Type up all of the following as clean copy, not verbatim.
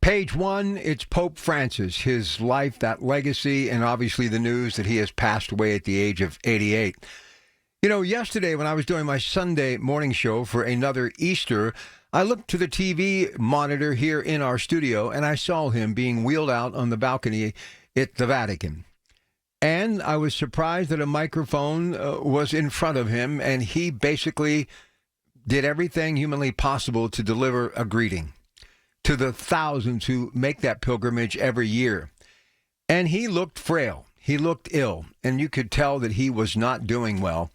Page one, it's Pope Francis, his life, that legacy, and obviously the news that he has passed away at the age of 88. You know, yesterday when I was doing my Sunday morning show for another Easter, I looked to the TV monitor here in our studio and I saw him being wheeled out on the balcony at the Vatican. And I was surprised that a microphone was in front of him, and he basically did everything humanly possible to deliver a greeting to the thousands who make that pilgrimage every year. And he looked frail. He looked ill, and you could tell that he was not doing well.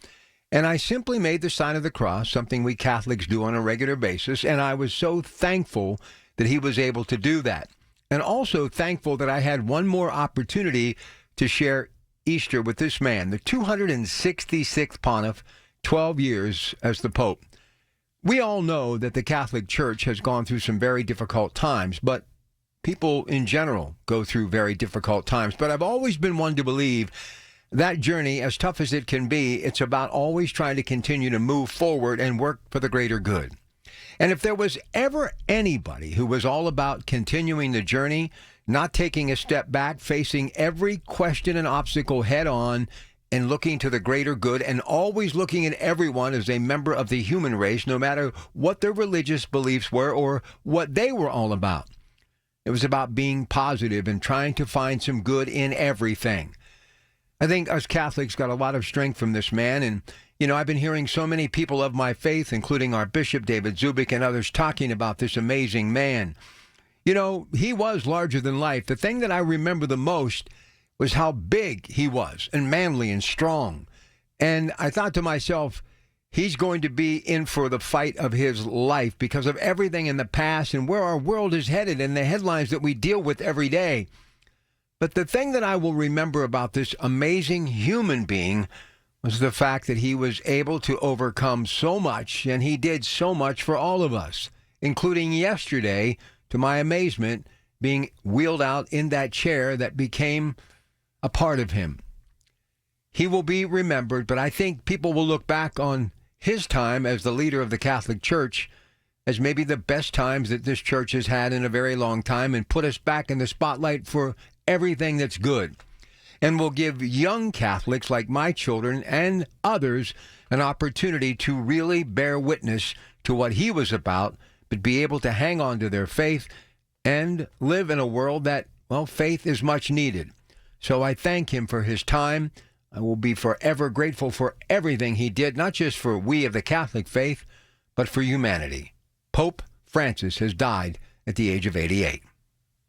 And I simply made the sign of the cross, something we Catholics do on a regular basis, and I was so thankful that he was able to do that. And also thankful that I had one more opportunity to share Easter with this man, the 266th pontiff, 12 years as the Pope. We all know that the Catholic Church has gone through some very difficult times, but people in general go through very difficult times. But I've always been one to believe that journey, as tough as it can be, it's about always trying to continue to move forward and work for the greater good. And if there was ever anybody who was all about continuing the journey, not taking a step back, facing every question and obstacle head on, and looking to the greater good, and always looking at everyone as a member of the human race, no matter what their religious beliefs were or what they were all about. It was about being positive and trying to find some good in everything. I think us Catholics got a lot of strength from this man, and, you know, I've been hearing so many people of my faith, including our Bishop David Zubik and others, talking about this amazing man. You know, he was larger than life. The thing that I remember the most was how big he was and manly and strong. And I thought to myself, he's going to be in for the fight of his life because of everything in the past and where our world is headed and the headlines that we deal with every day. But the thing that I will remember about this amazing human being was the fact that he was able to overcome so much, and he did so much for all of us, including yesterday, to my amazement, being wheeled out in that chair that became a part of him. He will be remembered, but I think people will look back on his time as the leader of the Catholic Church as maybe the best times that this church has had in a very long time, and put us back in the spotlight for everything that's good. And will give young Catholics like my children and others an opportunity to really bear witness to what he was about, but be able to hang on to their faith and live in a world that, well, faith is much needed. So I thank him for his time. I will be forever grateful for everything he did, not just for we of the Catholic faith, but for humanity. Pope Francis has died at the age of 88.